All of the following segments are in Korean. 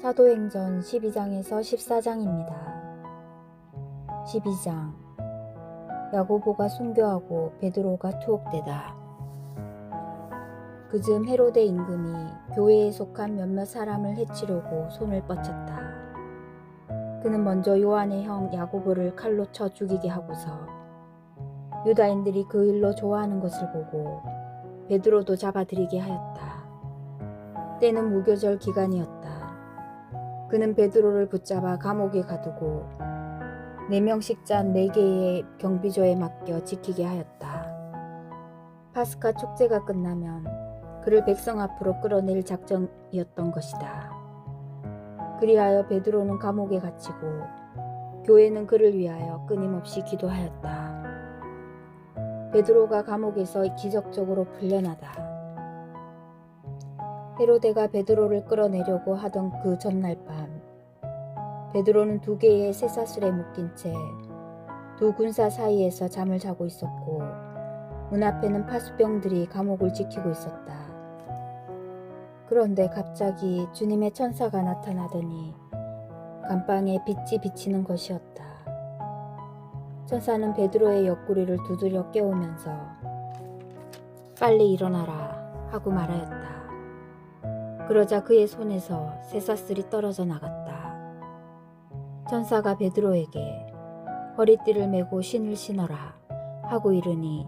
사도행전 12장에서 14장입니다. 12장 야고보가 순교하고 베드로가 투옥되다. 그즈음 헤로데 임금이 교회에 속한 몇몇 사람을 해치려고 손을 뻗쳤다. 그는 먼저 요한의 형 야고보를 칼로 쳐 죽이게 하고서 유다인들이 그 일로 좋아하는 것을 보고 베드로도 잡아들이게 하였다. 때는 무교절 기간이었다. 그는 베드로를 붙잡아 감옥에 가두고 4명씩 짠 4개의 경비조에 맡겨 지키게 하였다. 파스카 축제가 끝나면 그를 백성 앞으로 끌어낼 작정이었던 것이다. 그리하여 베드로는 감옥에 갇히고 교회는 그를 위하여 끊임없이 기도하였다. 베드로가 감옥에서 기적적으로 풀려나다. 헤로데가 베드로를 끌어내려고 하던 그 전날 밤, 베드로는 2개의 쇠사슬에 묶인 채 2 군사 사이에서 잠을 자고 있었고 문 앞에는 파수병들이 감옥을 지키고 있었다. 그런데 갑자기 주님의 천사가 나타나더니 감방에 빛이 비치는 것이었다. 천사는 베드로의 옆구리를 두드려 깨우면서 빨리 일어나라 하고 말하였다. 그러자 그의 손에서 쇠사슬이 떨어져 나갔다. 천사가 베드로에게 허리띠를 메고 신을 신어라 하고 이르니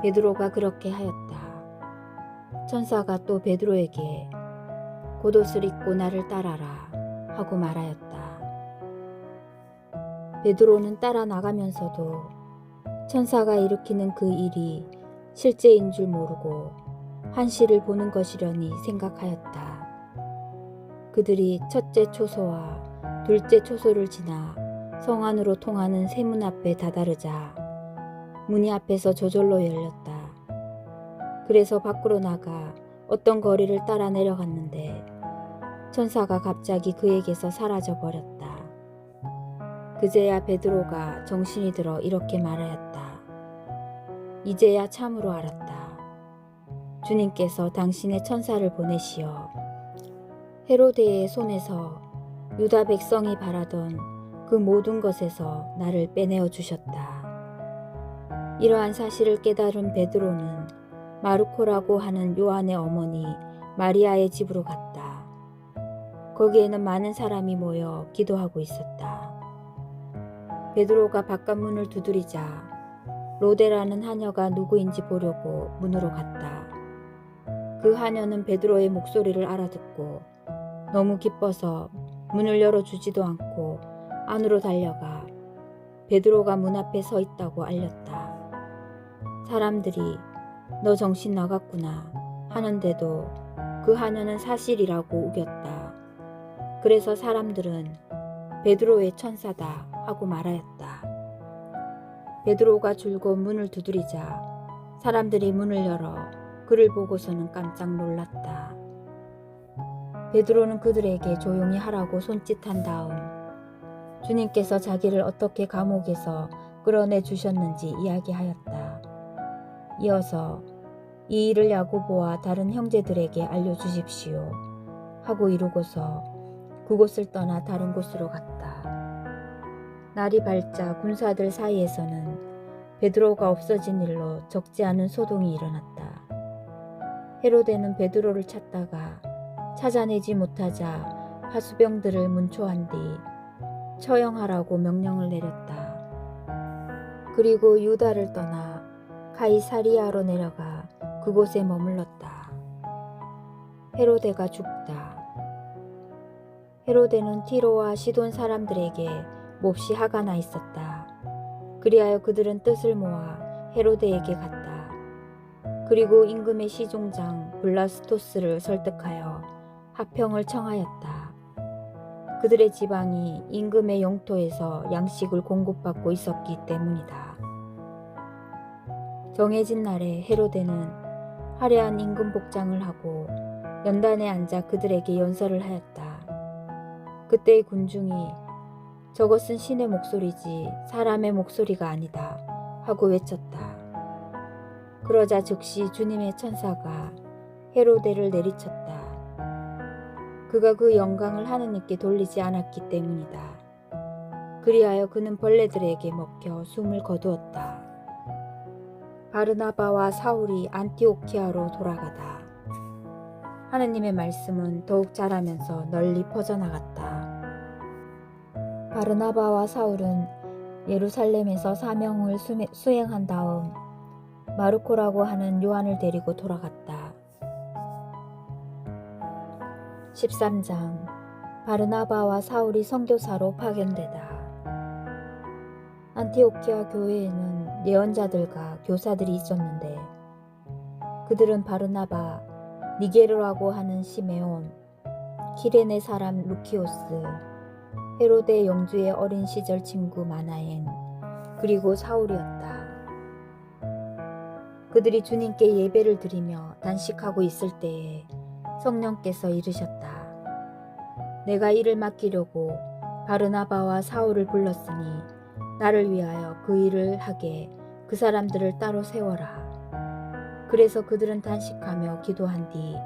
베드로가 그렇게 하였다. 천사가 또 베드로에게 겉옷을 입고 나를 따라라 하고 말하였다. 베드로는 따라 나가면서도 천사가 일으키는 그 일이 실제인 줄 모르고 환시를 보는 것이려니 생각하였다. 그들이 첫째 초소와 둘째 초소를 지나 성 안으로 통하는 세문 앞에 다다르자 문이 앞에서 저절로 열렸다. 그래서 밖으로 나가 어떤 거리를 따라 내려갔는데 천사가 갑자기 그에게서 사라져 버렸다. 그제야 베드로가 정신이 들어 이렇게 말하였다. 이제야 참으로 알았다. 주님께서 당신의 천사를 보내시어 헤로데의 손에서 유다 백성이 바라던 그 모든 것에서 나를 빼내어 주셨다. 이러한 사실을 깨달은 베드로는 마르코라고 하는 요한의 어머니 마리아의 집으로 갔다. 거기에는 많은 사람이 모여 기도하고 있었다. 베드로가 바깥문을 두드리자 로데라는 하녀가 누구인지 보려고 문으로 갔다. 그 하녀는 베드로의 목소리를 알아듣고 너무 기뻐서 문을 열어주지도 않고 안으로 달려가 베드로가 문 앞에 서 있다고 알렸다. 사람들이 너 정신 나갔구나 하는데도 그 하녀는 사실이라고 우겼다. 그래서 사람들은 베드로의 천사다 하고 말하였다. 베드로가 줄곧 문을 두드리자 사람들이 문을 열어 그를 보고서는 깜짝 놀랐다. 베드로는 그들에게 조용히 하라고 손짓한 다음 주님께서 자기를 어떻게 감옥에서 끌어내 주셨는지 이야기하였다. 이어서 이 일을 야고보와 다른 형제들에게 알려주십시오 하고 이루고서 그곳을 떠나 다른 곳으로 갔다. 날이 밝자 군사들 사이에서는 베드로가 없어진 일로 적지 않은 소동이 일어났다. 헤로데는 베드로를 찾다가 찾아내지 못하자 파수병들을 문초한 뒤 처형하라고 명령을 내렸다. 그리고 유다를 떠나 가이사리아로 내려가 그곳에 머물렀다. 헤로데가 죽다. 헤로데는 티로와 시돈 사람들에게 몹시 화가 나 있었다. 그리하여 그들은 뜻을 모아 헤로데에게 갔다. 그리고 임금의 시종장 블라스토스를 설득하여 합평을 청하였다. 그들의 지방이 임금의 영토에서 양식을 공급받고 있었기 때문이다. 정해진 날에 헤로데는 화려한 임금 복장을 하고 연단에 앉아 그들에게 연설을 하였다. 그때의 군중이 저것은 신의 목소리지 사람의 목소리가 아니다 하고 외쳤다. 그러자 즉시 주님의 천사가 헤로데를 내리쳤다. 그가 그 영광을 하느님께 돌리지 않았기 때문이다. 그리하여 그는 벌레들에게 먹혀 숨을 거두었다. 바르나바와 사울이 안티오키아로 돌아가다. 하느님의 말씀은 더욱 자라면서 널리 퍼져나갔다. 바르나바와 사울은 예루살렘에서 사명을 수행한 다음 마르코라고 하는 요한을 데리고 돌아갔다. 13장 바르나바와 사울이 선교사로 파견되다. 안티오키아 교회에는 예언자들과 교사들이 있었는데 그들은 바르나바, 니게르라고 하는 시메온, 키레네 사람 루키오스, 헤로데 영주의 어린 시절 친구 마나엔, 그리고 사울이었다. 그들이 주님께 예배를 드리며 단식하고 있을 때에 성령께서 이르셨다. 내가 이를 맡기려고 바르나바와 사울을 불렀으니 나를 위하여 그 일을 하게 그 사람들을 따로 세워라. 그래서 그들은 단식하며 기도한 뒤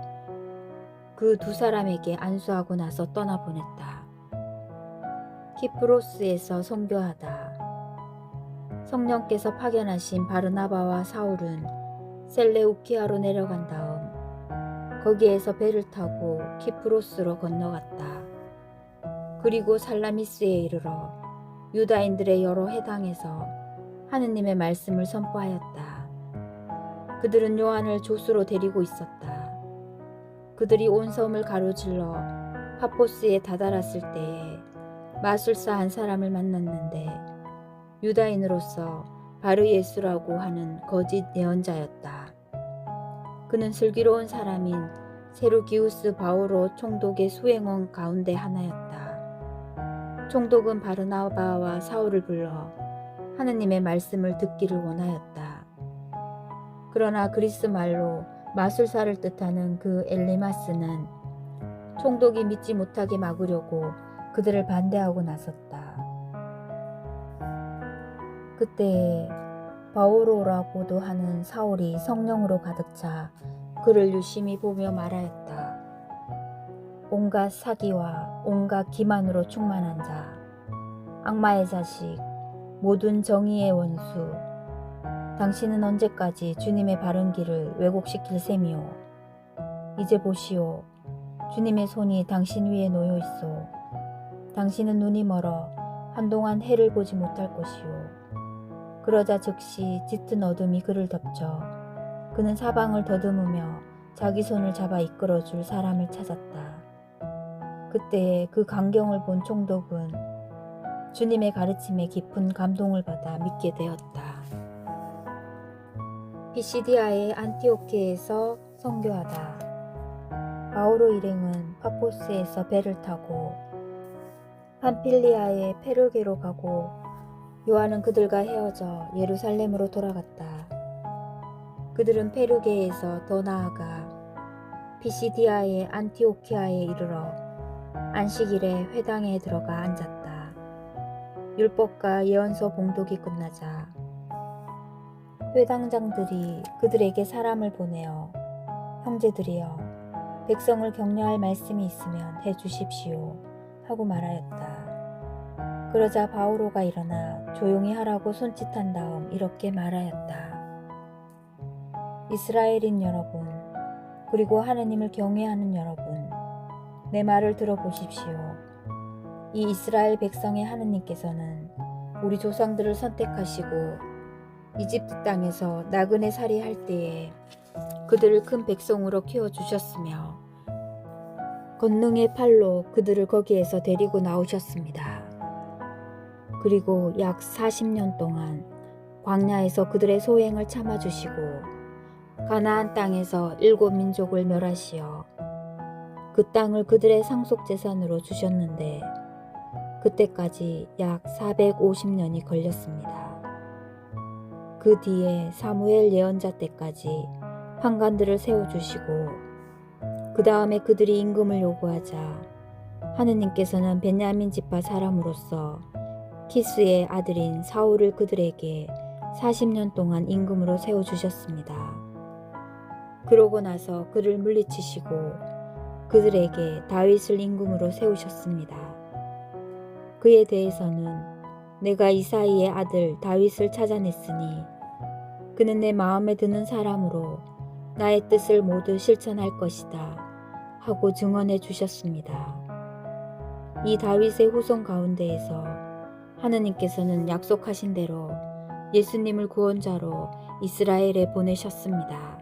그 두 사람에게 안수하고 나서 떠나보냈다. 키프로스에서 선교하다. 성령께서 파견하신 바르나바와 사울은 셀레우키아로 내려간 다음 거기에서 배를 타고 키프로스로 건너갔다. 그리고 살라미스에 이르러 유다인들의 여러 회당에서 하느님의 말씀을 선포하였다. 그들은 요한을 조수로 데리고 있었다. 그들이 온 섬을 가로질러 파포스에 다다랐을 때에 마술사 한 사람을 만났는데 유다인으로서 바르예수라고 하는 거짓 예언자였다. 그는 슬기로운 사람인 세루기우스 바오로 총독의 수행원 가운데 하나였다. 총독은 바르나바와 사울을 불러 하느님의 말씀을 듣기를 원하였다. 그러나 그리스 말로 마술사를 뜻하는 그 엘리마스는 총독이 믿지 못하게 막으려고 그들을 반대하고 나섰다. 그때 바오로라고도 하는 사울이 성령으로 가득 차 그를 유심히 보며 말하였다. 온갖 사기와 온갖 기만으로 충만한 자, 악마의 자식, 모든 정의의 원수, 당신은 언제까지 주님의 바른 길을 왜곡시킬 셈이오. 이제 보시오. 주님의 손이 당신 위에 놓여 있소. 당신은 눈이 멀어 한동안 해를 보지 못할 것이오. 그러자 즉시 짙은 어둠이 그를 덮쳐 그는 사방을 더듬으며 자기 손을 잡아 이끌어줄 사람을 찾았다. 그때에 그 광경을 본 총독은 주님의 가르침에 깊은 감동을 받아 믿게 되었다. 피시디아의 안티오키에서 선교하다. 바오로 일행은 파포스에서 배를 타고 팜필리아의 페르게로 가고 요한은 그들과 헤어져 예루살렘으로 돌아갔다. 그들은 페르게에서 더 나아가 피시디아의 안티오키아에 이르러 안식일에 회당에 들어가 앉았다. 율법과 예언서 봉독이 끝나자 회당장들이 그들에게 사람을 보내어 형제들이여 백성을 격려할 말씀이 있으면 해주십시오 하고 말하였다. 그러자 바오로가 일어나 조용히 하라고 손짓한 다음 이렇게 말하였다. 이스라엘인 여러분, 그리고 하느님을 경외하는 여러분, 내 말을 들어보십시오. 이 이스라엘 백성의 하느님께서는 우리 조상들을 선택하시고 이집트 땅에서 나그네 살이할 때에 그들을 큰 백성으로 키워주셨으며 권능의 팔로 그들을 거기에서 데리고 나오셨습니다. 그리고 약 40년 동안 광야에서 그들의 소행을 참아주시고 가나안 땅에서 7민족을 멸하시어 그 땅을 그들의 상속재산으로 주셨는데 그때까지 약 450년이 걸렸습니다. 그 뒤에 사무엘 예언자 때까지 판관들을 세워주시고 그 다음에 그들이 임금을 요구하자 하느님께서는 베냐민 지파 사람으로서 키스의 아들인 사울을 그들에게 40년 동안 임금으로 세워주셨습니다. 그러고 나서 그를 물리치시고 그들에게 다윗을 임금으로 세우셨습니다. 그에 대해서는 내가 이사이의 아들 다윗을 찾아냈으니 그는 내 마음에 드는 사람으로 나의 뜻을 모두 실천할 것이다 하고 증언해 주셨습니다. 이 다윗의 후손 가운데에서 하느님께서는 약속하신 대로 예수님을 구원자로 이스라엘에 보내셨습니다.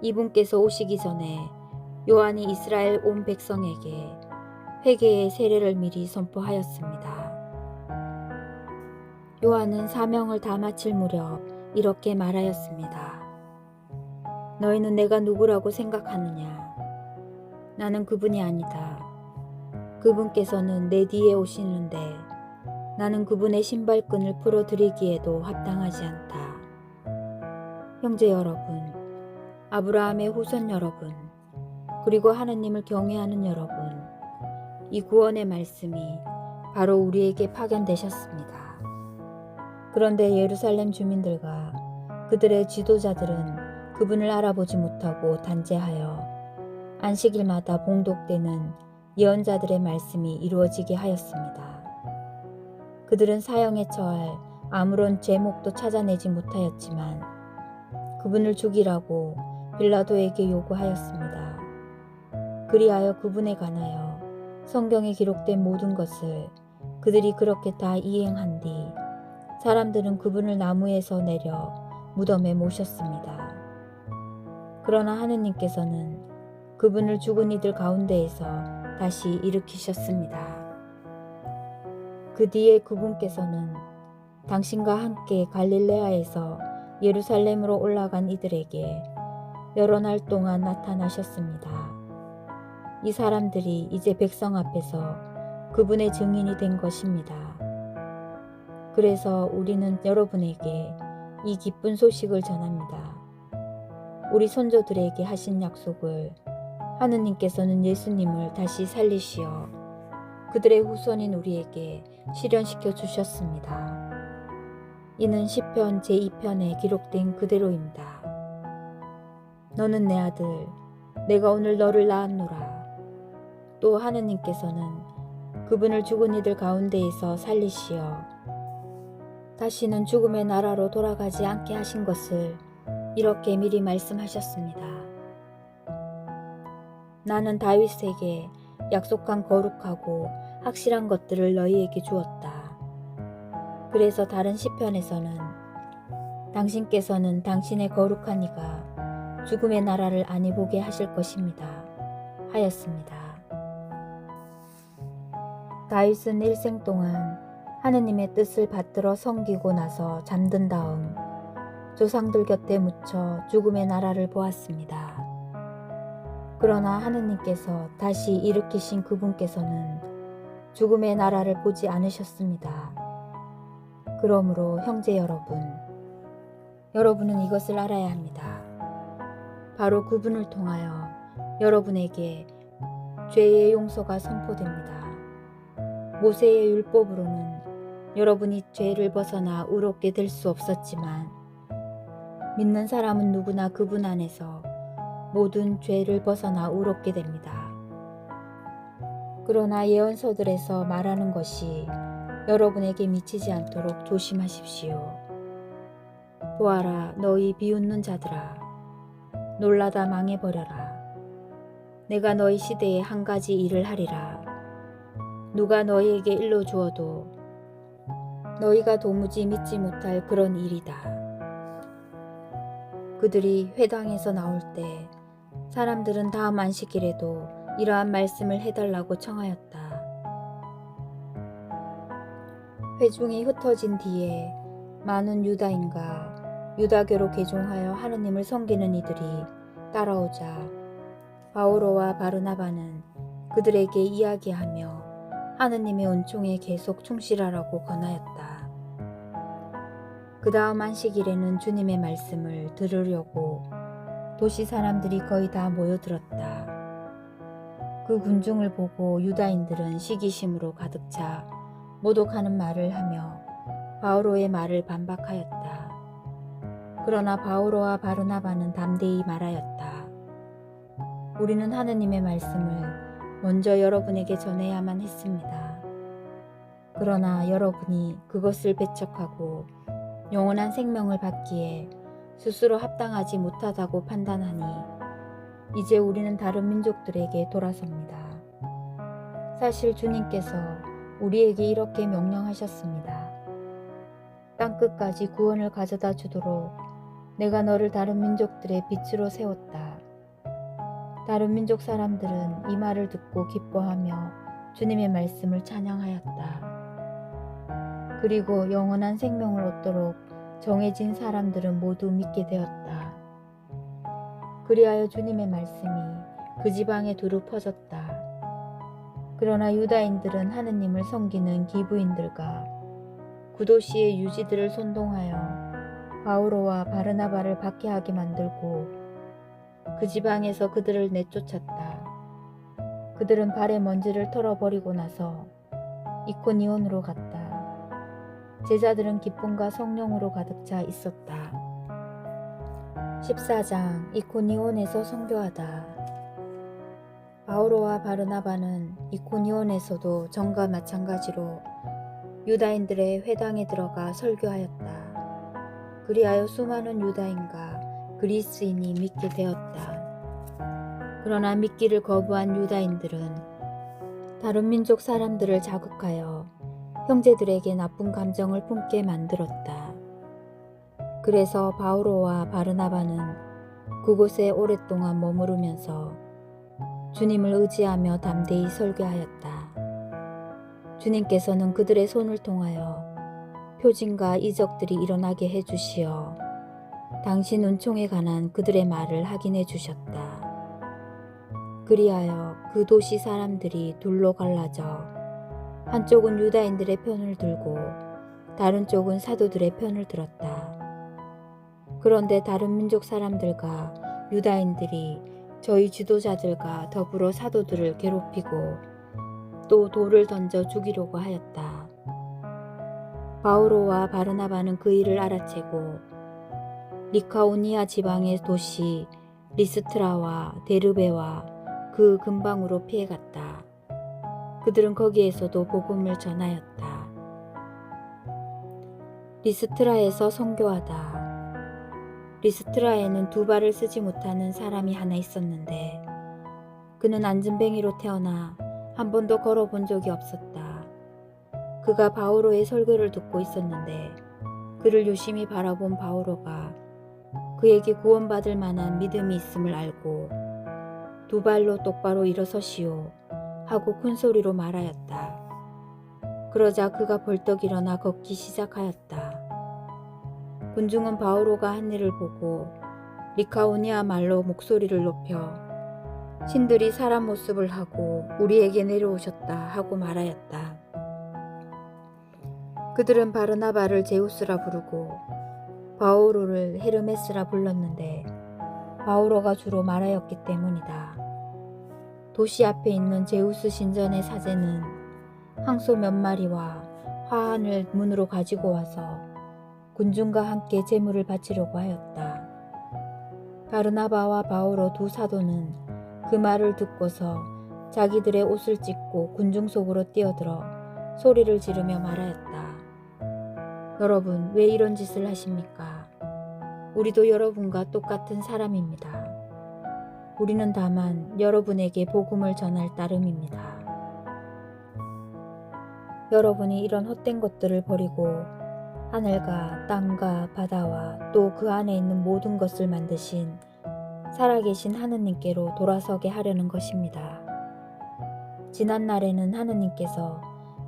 이분께서 오시기 전에 요한이 이스라엘 온 백성에게 회개의 세례를 미리 선포하였습니다. 요한은 사명을 다 마칠 무렵 이렇게 말하였습니다. 너희는 내가 누구라고 생각하느냐? 나는 그분이 아니다. 그분께서는 내 뒤에 오시는데 나는 그분의 신발끈을 풀어드리기에도 합당하지 않다. 형제 여러분, 아브라함의 후손 여러분, 그리고 하느님을 경외하는 여러분, 이 구원의 말씀이 바로 우리에게 파견되셨습니다. 그런데 예루살렘 주민들과 그들의 지도자들은 그분을 알아보지 못하고 단죄하여 안식일마다 봉독되는 예언자들의 말씀이 이루어지게 하였습니다. 그들은 사형에 처할 아무런 제목도 찾아내지 못하였지만 그분을 죽이라고 빌라도에게 요구하였습니다. 그리하여 그분에 관하여 성경에 기록된 모든 것을 그들이 그렇게 다 이행한 뒤 사람들은 그분을 나무에서 내려 무덤에 모셨습니다. 그러나 하느님께서는 그분을 죽은 이들 가운데에서 다시 일으키셨습니다. 그 뒤에 그분께서는 당신과 함께 갈릴레아에서 예루살렘으로 올라간 이들에게 여러 날 동안 나타나셨습니다. 이 사람들이 이제 백성 앞에서 그분의 증인이 된 것입니다. 그래서 우리는 여러분에게 이 기쁜 소식을 전합니다. 우리 선조들에게 하신 약속을 하느님께서는 예수님을 다시 살리시어 그들의 후손인 우리에게 실현시켜 주셨습니다. 이는 시편 제2편에 기록된 그대로입니다. 너는 내 아들, 내가 오늘 너를 낳았노라. 또 하느님께서는 그분을 죽은 이들 가운데에서 살리시어 다시는 죽음의 나라로 돌아가지 않게 하신 것을 이렇게 미리 말씀하셨습니다. 나는 다윗에게 약속한 거룩하고 확실한 것들을 너희에게 주었다. 그래서 다른 시편에서는 당신께서는 당신의 거룩한 이가 죽음의 나라를 아니 보게 하실 것입니다. 하였습니다. 다윗은 일생 동안 하느님의 뜻을 받들어 섬기고 나서 잠든 다음 조상들 곁에 묻혀 죽음의 나라를 보았습니다. 그러나 하느님께서 다시 일으키신 그분께서는 죽음의 나라를 보지 않으셨습니다. 그러므로 형제 여러분은 이것을 알아야 합니다. 바로 그분을 통하여 여러분에게 죄의 용서가 선포됩니다. 모세의 율법으로는 여러분이 죄를 벗어나 의롭게 될 수 없었지만 믿는 사람은 누구나 그분 안에서 모든 죄를 벗어나 의롭게 됩니다. 그러나 예언서들에서 말하는 것이 여러분에게 미치지 않도록 조심하십시오. 보아라, 너희 비웃는 자들아, 놀라다 망해버려라. 내가 너희 시대에 한 가지 일을 하리라. 누가 너희에게 일러 주어도 너희가 도무지 믿지 못할 그런 일이다. 그들이 회당에서 나올 때 사람들은 다음 안식일에도 이러한 말씀을 해달라고 청하였다. 회중이 흩어진 뒤에 많은 유다인과 유다교로 개종하여 하느님을 섬기는 이들이 따라오자 바오로와 바르나바는 그들에게 이야기하며 하느님의 은총에 계속 충실하라고 권하였다. 그 다음 안식일에는 주님의 말씀을 들으려고 도시 사람들이 거의 다 모여들었다. 그 군중을 보고 유다인들은 시기심으로 가득 차 모독하는 말을 하며 바오로의 말을 반박하였다. 그러나 바오로와 바르나바는 담대히 말하였다. 우리는 하느님의 말씀을 먼저 여러분에게 전해야만 했습니다. 그러나 여러분이 그것을 배척하고 영원한 생명을 받기에 스스로 합당하지 못하다고 판단하니 이제 우리는 다른 민족들에게 돌아섭니다. 사실 주님께서 우리에게 이렇게 명령하셨습니다. 땅끝까지 구원을 가져다 주도록 내가 너를 다른 민족들의 빛으로 세웠다. 다른 민족 사람들은 이 말을 듣고 기뻐하며 주님의 말씀을 찬양하였다. 그리고 영원한 생명을 얻도록 정해진 사람들은 모두 믿게 되었다. 그리하여 주님의 말씀이 그 지방에 두루 퍼졌다. 그러나 유다인들은 하느님을 섬기는 기브인들과 구도시의 유지들을 선동하여 바오로와 바르나바를 박해하게 만들고 그 지방에서 그들을 내쫓았다. 그들은 발에 먼지를 털어버리고 나서 이코니온으로 갔다. 제자들은 기쁨과 성령으로 가득 차 있었다. 14장 이코니온에서 선교하다. 바오로와 바르나바는 이코니온에서도 전과 마찬가지로 유다인들의 회당에 들어가 설교하였다. 그리하여 수많은 유다인과 그리스인이 믿게 되었다. 그러나 믿기를 거부한 유다인들은 다른 민족 사람들을 자극하여 형제들에게 나쁜 감정을 품게 만들었다. 그래서 바오로와 바르나바는 그곳에 오랫동안 머무르면서 주님을 의지하며 담대히 설교하였다. 주님께서는 그들의 손을 통하여 표징과 이적들이 일어나게 해주시어 당신 은총에 관한 그들의 말을 확인해 주셨다. 그리하여 그 도시 사람들이 둘로 갈라져 한쪽은 유다인들의 편을 들고 다른 쪽은 사도들의 편을 들었다. 그런데 다른 민족 사람들과 유다인들이 저희 지도자들과 더불어 사도들을 괴롭히고 또 돌을 던져 죽이려고 하였다. 바오로와 바르나바는 그 일을 알아채고 리카오니아 지방의 도시 리스트라와 데르베와 그 근방으로 피해갔다. 그들은 거기에서도 복음을 전하였다. 리스트라에서 선교하다. 리스트라에는 두 발을 쓰지 못하는 사람이 하나 있었는데 그는 안진뱅이로 태어나 한 번도 걸어본 적이 없었다. 그가 바오로의 설교를 듣고 있었는데 그를 유심히 바라본 바오로가 그에게 구원받을 만한 믿음이 있음을 알고 두 발로 똑바로 일어서시오 하고 큰 소리로 말하였다. 그러자 그가 벌떡 일어나 걷기 시작하였다. 군중은 바오로가 한 일을 보고 리카오니아 말로 목소리를 높여 신들이 사람 모습을 하고 우리에게 내려오셨다 하고 말하였다. 그들은 바르나바를 제우스라 부르고 바오로를 헤르메스라 불렀는데 바오로가 주로 말하였기 때문이다. 도시 앞에 있는 제우스 신전의 사제는 항소 몇 마리와 화환을 문으로 가지고 와서 군중과 함께 제물을 바치려고 하였다. 바르나바와 바오로 두 사도는 그 말을 듣고서 자기들의 옷을 찢고 군중 속으로 뛰어들어 소리를 지르며 말하였다. 여러분, 왜 이런 짓을 하십니까? 우리도 여러분과 똑같은 사람입니다. 우리는 다만 여러분에게 복음을 전할 따름입니다. 여러분이 이런 헛된 것들을 버리고 하늘과 땅과 바다와 또 그 안에 있는 모든 것을 만드신 살아계신 하느님께로 돌아서게 하려는 것입니다. 지난 날에는 하느님께서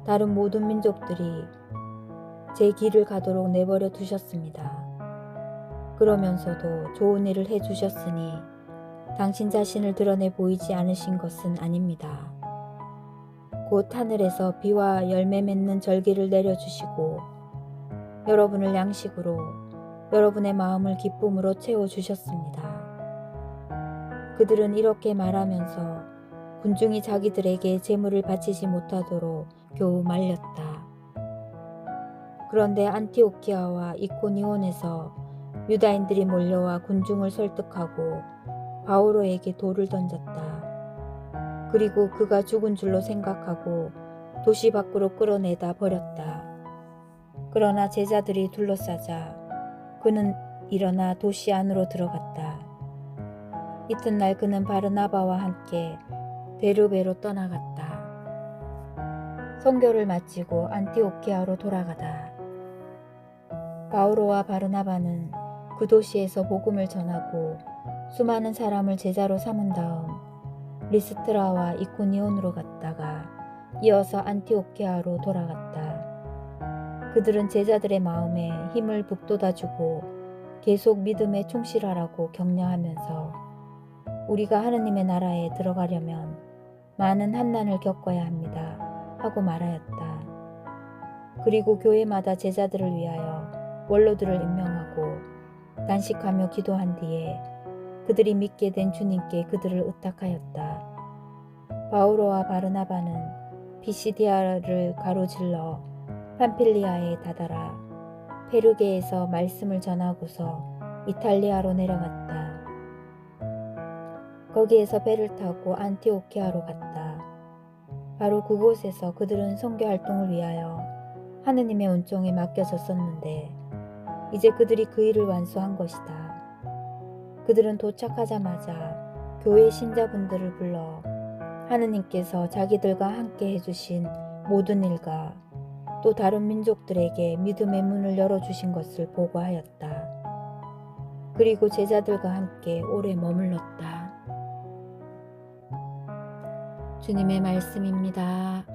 다른 모든 민족들이 제 길을 가도록 내버려 두셨습니다. 그러면서도 좋은 일을 해주셨으니 당신 자신을 드러내 보이지 않으신 것은 아닙니다. 곧 하늘에서 비와 열매 맺는 절기를 내려주시고 여러분을 양식으로 여러분의 마음을 기쁨으로 채워주셨습니다. 그들은 이렇게 말하면서 군중이 자기들에게 제물을 바치지 못하도록 겨우 말렸다. 그런데 안티오키아와 이코니온에서 유다인들이 몰려와 군중을 설득하고 바오로에게 돌을 던졌다. 그리고 그가 죽은 줄로 생각하고 도시 밖으로 끌어내다 버렸다. 그러나 제자들이 둘러싸자 그는 일어나 도시 안으로 들어갔다. 이튿날 그는 바르나바와 함께 베르베로 떠나갔다. 선교를 마치고 안티오키아로 돌아가다 바오로와 바르나바는 그 도시에서 복음을 전하고 수많은 사람을 제자로 삼은 다음 리스트라와 이코니온으로 갔다가 이어서 안티오키아로 돌아갔다. 그들은 제자들의 마음에 힘을 북돋아주고 계속 믿음에 충실하라고 격려하면서 우리가 하느님의 나라에 들어가려면 많은 환난을 겪어야 합니다 하고 말하였다. 그리고 교회마다 제자들을 위하여 원로들을 임명하고 단식하며 기도한 뒤에 그들이 믿게 된 주님께 그들을 의탁하였다. 바오로와 바르나바는 피시디아를 가로질러 팜필리아에 다다라 페르게에서 말씀을 전하고서 이탈리아로 내려갔다. 거기에서 배를 타고 안티오키아로 갔다. 바로 그곳에서 그들은 선교 활동을 위하여 하느님의 은총에 맡겨졌었는데 이제 그들이 그 일을 완수한 것이다. 그들은 도착하자마자 교회 신자분들을 불러 하느님께서 자기들과 함께 해주신 모든 일과 또 다른 민족들에게 믿음의 문을 열어주신 것을 보고하였다. 그리고 제자들과 함께 오래 머물렀다. 주님의 말씀입니다.